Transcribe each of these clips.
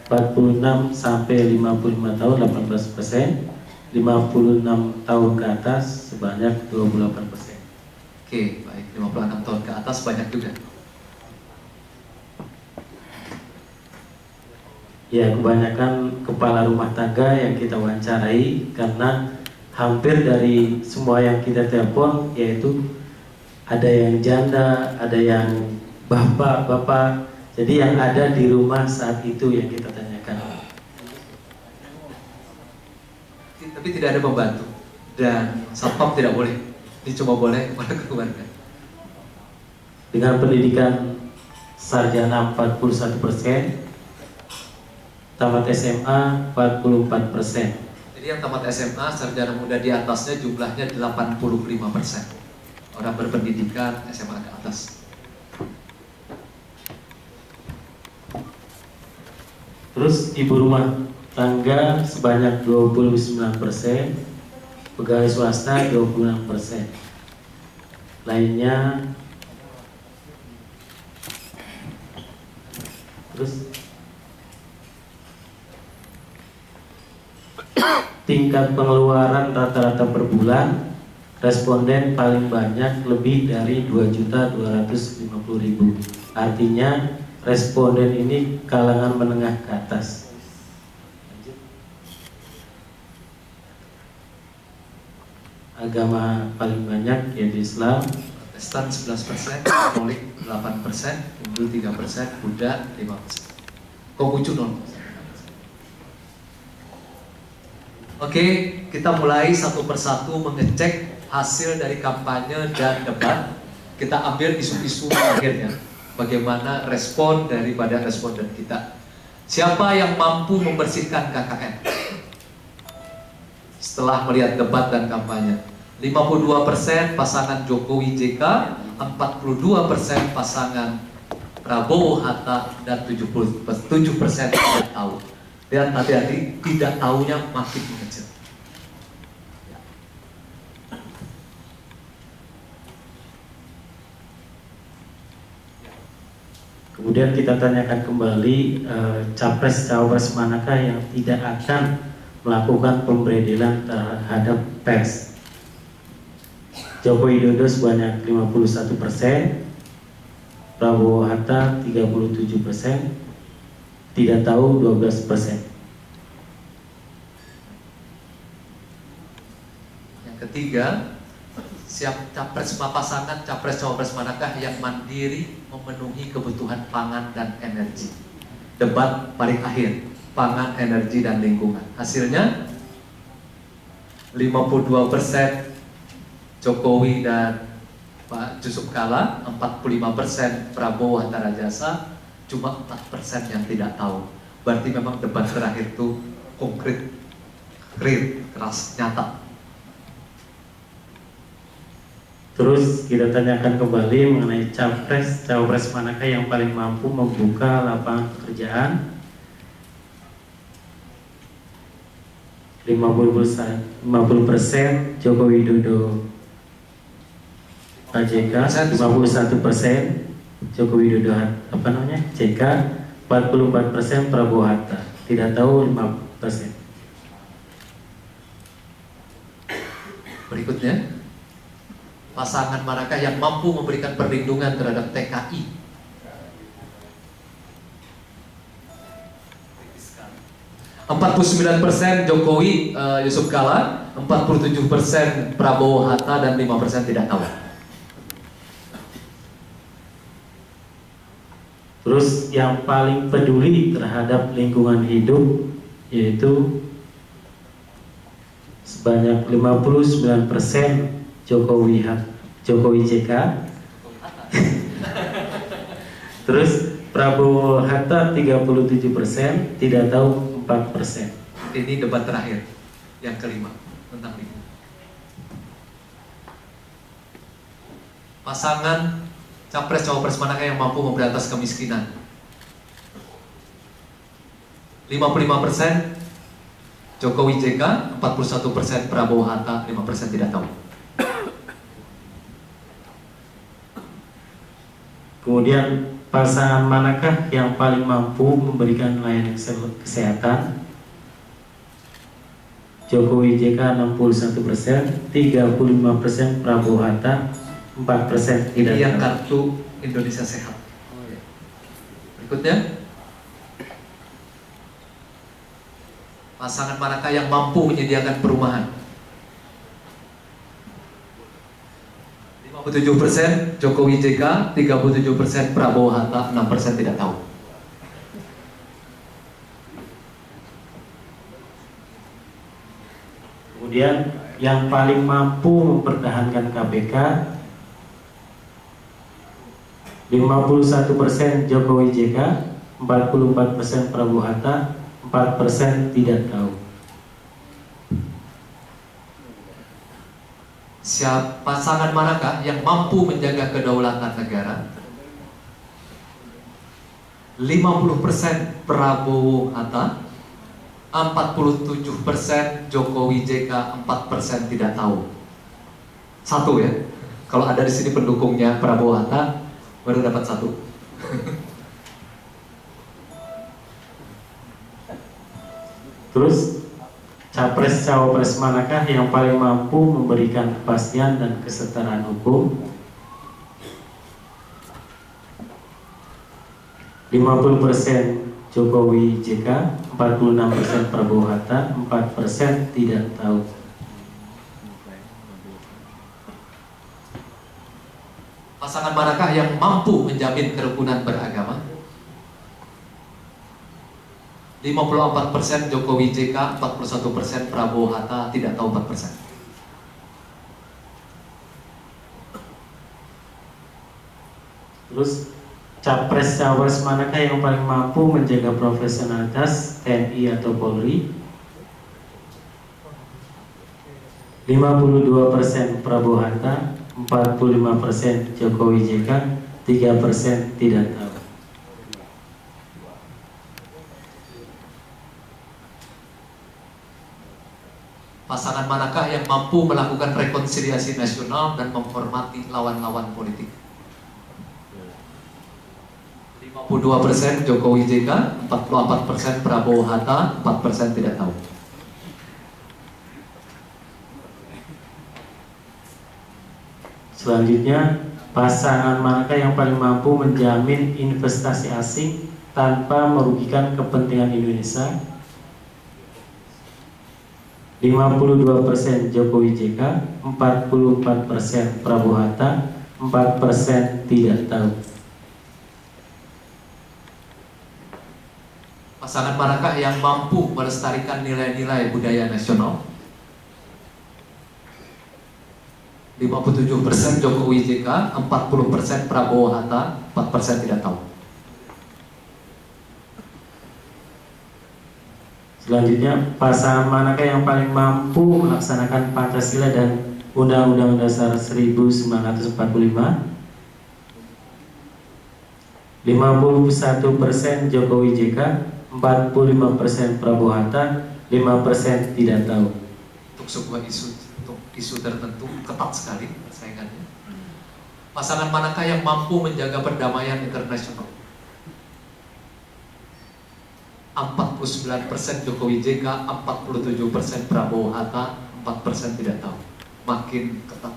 46 sampai 55 tahun 18%, 56 tahun ke atas sebanyak 28%. Oke, baik. 56 tahun ke atas banyak juga. Ya, kebanyakan kepala rumah tangga yang kita wawancarai, karena hampir dari semua yang kita telepon, yaitu ada yang janda, ada yang bapak-bapak. Jadi yang ada di rumah saat itu yang kita tanyakan. Tapi tidak ada pembantu dan satpam tidak boleh. Ini cuma boleh kepada keluarga. Dengan pendidikan sarjana 41%, tamat SMA 44%. Jadi yang tamat SMA, sarjana muda di atasnya jumlahnya 85%. Orang berpendidikan SMA ke atas. Terus ibu rumah tangga sebanyak 29%, pegawai swasta 26%. Lainnya terus tingkat pengeluaran rata-rata per bulan, responden paling banyak lebih dari 2.250.000. Artinya responden ini kalangan menengah ke atas. Agama paling banyak yaitu Islam, Protestan 11%, Katolik 8%, Hindu 3%, Buddha 5%. Konghucu 0%. Oke, kita mulai satu persatu mengecek hasil dari kampanye dan debat. Kita ambil isu-isu akhirnya. Bagaimana respon daripada responden kita. Siapa yang mampu membersihkan KKN? Setelah melihat debat dan kampanye, 52% pasangan Jokowi JK, 42% pasangan Prabowo Hatta, dan 7% tidak tahu. Dan hati-hati, tidak tahunya makin mengecil. Kemudian kita tanyakan kembali capres-cawapres manakah yang tidak akan melakukan pemberedelan terhadap pers. Joko Widodo sebanyak 51%, Prabowo Hatta 37%, tidak tahu 12%. Yang ketiga, siap capres pasangan capres cawapres manakah yang mandiri memenuhi kebutuhan pangan dan energi. Debat paling akhir, pangan, energi, dan lingkungan. Hasilnya 52% Jokowi dan Pak Yusuf Kala, 45% Prabowo Hatta Rajasa, cuma 4% yang tidak tahu. Berarti memang debat terakhir itu konkret, real, keras, nyata. Terus kita tanyakan kembali mengenai cawapres manakah yang paling mampu membuka lapangan pekerjaan. 50% Joko Widodo Pak JK, 51% Joko Widodo JK, 44% Prabowo Hatta, tidak tahu 5%. Berikutnya, pasangan manakah yang mampu memberikan perlindungan terhadap TKI? %, Jokowi Yusuf Kala, 47% Prabowo Hatta, dan 5% tidak tahu. Terus yang paling peduli terhadap lingkungan hidup yaitu sebanyak 59% Jokowi JK. Terus Prabowo Hatta 37%, tidak tahu 4%. Ini debat terakhir, yang kelima, tentang lingkungan. Pasangan capres-cawapres manakah yang mampu memberantas kemiskinan? 55% Jokowi JK, 41% Prabowo Hatta, 5% tidak tahu. Kemudian pasangan manakah yang paling mampu memberikan layanan kesehatan? Jokowi JK 61%, 35% Prabowo Hatta, 4% tidak. Ini yang kartu Indonesia Sehat. Berikutnya, pasangan manakah yang mampu menyediakan perumahan? 57% Jokowi JK, 37% Prabowo Hatta, 6% tidak tahu. Kemudian yang paling mampu mempertahankan KPK 51% Jokowi JK, 44% Prabowo Hatta, 4% tidak tahu. Siapa pasangan manakah yang mampu menjaga kedaulatan negara? 50% Prabowo Hatta, 47% Jokowi JK, 4% tidak tahu. Satu ya. Kalau ada di sini pendukungnya Prabowo Hatta, baru dapat satu. Terus capres cawapres manakah yang paling mampu memberikan kepastian dan kesetaraan hukum? 50% Jokowi JK, 46% Prabowo Hatta, 4% tidak tahu. Pasangan manakah yang mampu menjamin kerukunan beragama? 54% Jokowi JK, 41% Prabowo Hatta, tidak tahu 4%. Terus capres cawapres manakah yang paling mampu menjaga profesionalitas TNI atau Polri? 52% Prabowo Hatta, 45% Jokowi JK, 3% tidak tahu. Pasangan manakah yang mampu melakukan rekonsiliasi nasional dan menghormati lawan-lawan politik? 52% Jokowi JK, 44% Prabowo Hatta, 4% tidak tahu. Selanjutnya, pasangan manakah yang paling mampu menjamin investasi asing tanpa merugikan kepentingan Indonesia? 52% Jokowi JK, 44% Prabowo Hatta, 4% tidak tahu. Pasangan manakah yang mampu melestarikan nilai-nilai budaya nasional? 57% Jokowi JK, 40% Prabowo Hatta, 4% tidak tahu. Selanjutnya, pasangan manakah yang paling mampu melaksanakan Pancasila dan Undang-Undang Dasar 1945? 51% Jokowi JK, 45% Prabowo Hatta, 5% tidak tahu. Untuk sebuah isu tertentu ketat sekali persaingannya. Pasangan manakah yang mampu menjaga perdamaian internasional? 49% Jokowi JK, 47% Prabowo Hatta, 4% tidak tahu. Makin ketat.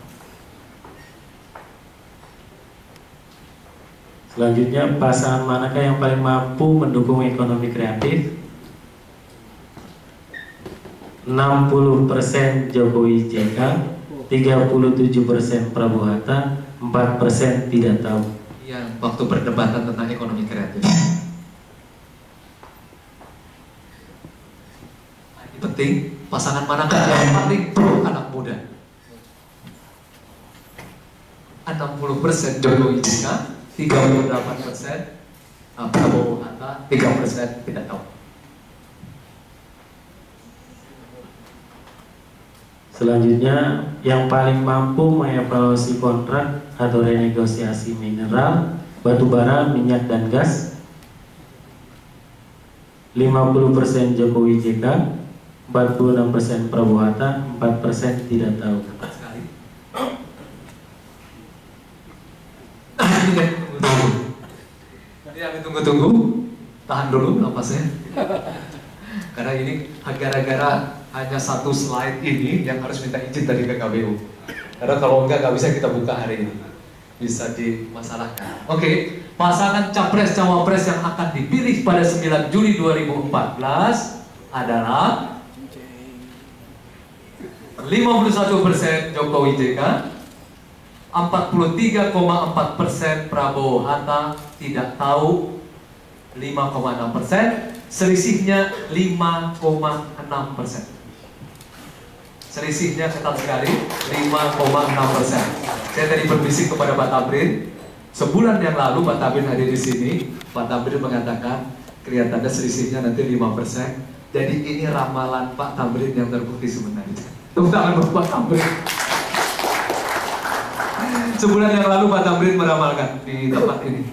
Selanjutnya, pasangan manakah yang paling mampu mendukung ekonomi kreatif? 60% Jokowi JK, 37% Prabowo Hatta, 4% tidak tahu. Yang waktu perdebatan tentang ekonomi kreatif. Ini penting, pasangan manakah yang paling pro anak muda? 60% Jokowi JK, 38% Prabowo Hatta, 3% tidak tahu. Selanjutnya, yang paling mampu mengevaluasi kontrak atau renegosiasi mineral, batubara, minyak dan gas. 50% Jokowi JK, 46% Prabowo Hatta, 4% tidak tahu. Cepat sekali. Tunggu, tahan dulu napasnya. Karena ini gara-gara hanya satu slide ini yang harus minta izin dari PKBU. Karena kalau enggak bisa kita buka hari ini. Bisa dimasalahkan. Oke, pasangan capres-cawapres yang akan dipilih pada 9 Juli 2014 adalah 51% Jokowi JK, 43,4% Prabowo Hatta, tidak tahu 5,6%, selisihnya 5,6%. Selisihnya ketat sekali, 5,6%. Saya tadi berbisik kepada Pak Tamrin. Sebulan yang lalu Pak Tamrin hadir di sini. Pak Tamrin mengatakan kelihatannya selisihnya nanti 5%. Jadi ini ramalan Pak Tamrin yang terbukti sebenarnya. Tepuk tangan buat Pak Tamrin. Sebulan yang lalu Pak Tamrin meramalkan di tempat ini.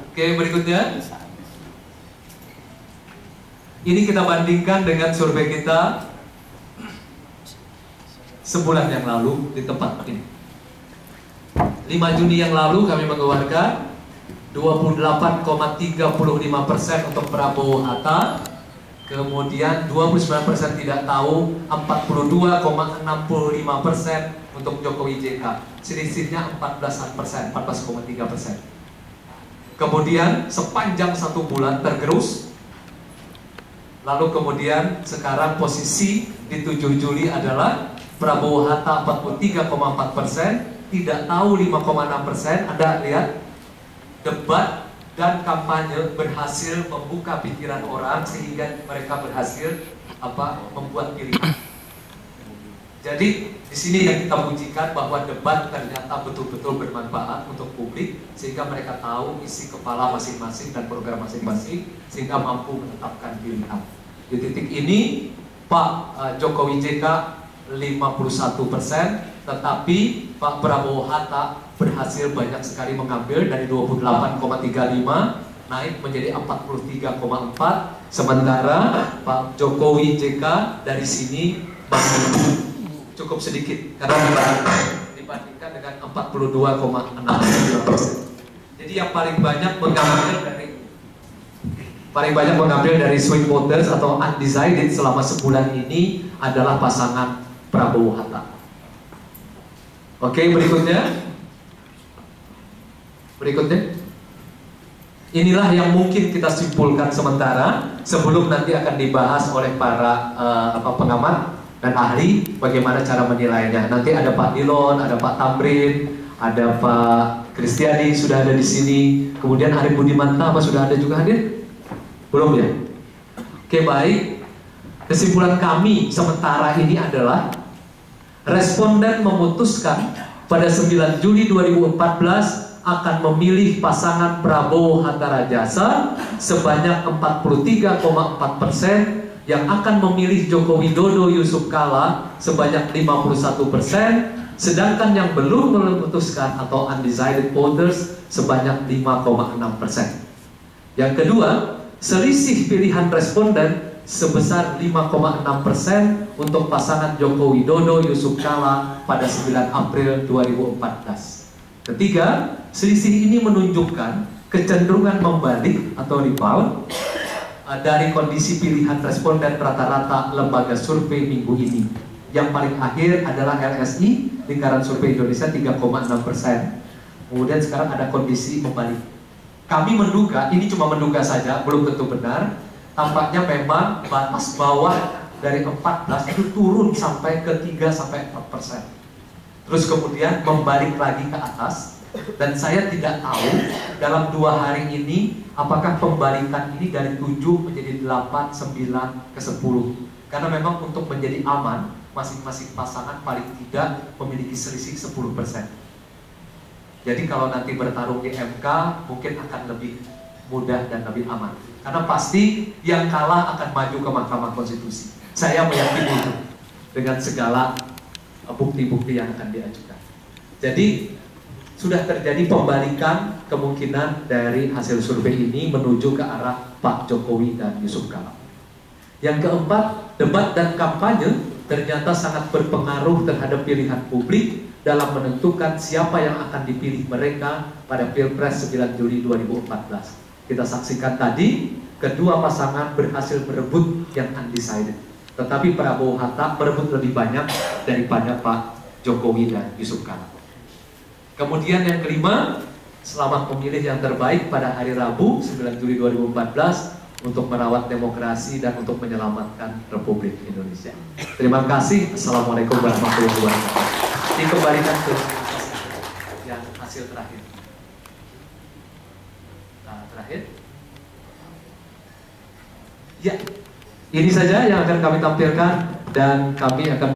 Oke, berikutnya. Ini kita bandingkan dengan survei kita sebulan yang lalu di tempat ini. 5 Juni yang lalu kami mengeluarkan 28,35% untuk Prabowo Hatta, kemudian 29% tidak tahu, 42,65% untuk Jokowi JK, selisihnya 14%, 14,3%. Kemudian sepanjang 1 bulan tergerus. Lalu kemudian sekarang posisi di 7 Juli adalah Prabowo Hatta 43,4%, tidak tahu 5,6%. Anda lihat, debat dan kampanye berhasil membuka pikiran orang sehingga mereka berhasil membuat pilihan. Jadi di sini yang kita pujikan bahwa debat ternyata betul-betul bermanfaat untuk publik sehingga mereka tahu isi kepala masing-masing dan program masing-masing sehingga mampu menetapkan pilihan. Di titik ini Pak Jokowi JK 51%, tetapi Pak Prabowo Hatta berhasil banyak sekali mengambil dari 28,35 naik menjadi 43,4, sementara Pak Jokowi JK dari sini cukup sedikit karena dibandingkan dengan 42,6%. Jadi yang paling banyak mengambil dari swing voters atau undecided selama sebulan ini adalah pasangan Prabowo Hatta. Oke, berikutnya. Inilah yang mungkin kita simpulkan sementara sebelum nanti akan dibahas oleh para pengamat dan ahli bagaimana cara menilainya. Nanti ada Pak Dilon, ada Pak Tamrin, ada Pak Kristiadi sudah ada di sini. Kemudian Arif Budimanta sudah ada juga hadir? Belum ya? Oke, baik. Kesimpulan kami sementara ini adalah responden memutuskan pada 9 Juli 2014 akan memilih pasangan Prabowo Hatta Rajasa sebanyak 43,4%, yang akan memilih Joko Widodo Yusuf Kala sebanyak 51%, sedangkan yang belum memutuskan atau undecided voters sebanyak 5,6%. Yang kedua, selisih pilihan responden sebesar 5,6% untuk pasangan Joko Widodo Yusuf Kala pada 9 April 2014. Ketiga, selisih ini menunjukkan kecenderungan membalik atau rebound dari kondisi pilihan responden rata-rata lembaga survei minggu ini. Yang paling akhir adalah LSI, lingkaran survei Indonesia 3,6%. Kemudian sekarang ada kondisi membalik. Kami menduga, ini cuma menduga saja, belum tentu benar. Tampaknya memang batas bawah dari 14 itu turun sampai ke 3-4%. Terus kemudian membalik lagi ke atas. Dan saya tidak tahu dalam 2 hari ini apakah pembalikan ini dari 7 menjadi 8, 9 ke 10. Karena memang untuk menjadi aman, masing-masing pasangan paling tidak memiliki selisih 10%. Jadi kalau nanti bertarung di MK mungkin akan lebih mudah dan lebih aman. Karena pasti yang kalah akan maju ke Mahkamah Konstitusi. Saya meyakini itu dengan segala bukti-bukti yang akan diajukan. Jadi sudah terjadi pembalikan kemungkinan dari hasil survei ini menuju ke arah Pak Jokowi dan Yusuf Kala. Yang keempat, debat dan kampanye ternyata sangat berpengaruh terhadap pilihan publik dalam menentukan siapa yang akan dipilih mereka pada Pilpres 9 Juli 2014. kita saksikan tadi, kedua pasangan berhasil berebut yang undecided. Tetapi Prabowo Hatta berebut lebih banyak daripada Pak Jokowi dan Yusuf Kala. Kemudian yang kelima, selamat memilih yang terbaik pada hari Rabu 9 Juli 2014 untuk merawat demokrasi dan untuk menyelamatkan Republik Indonesia. Terima kasih. Assalamualaikum warahmatullahi wabarakatuh. Dikembalikan ke yang hasil terakhir. Nah, terakhir. Ya, ini saja yang akan kami tampilkan dan kami akan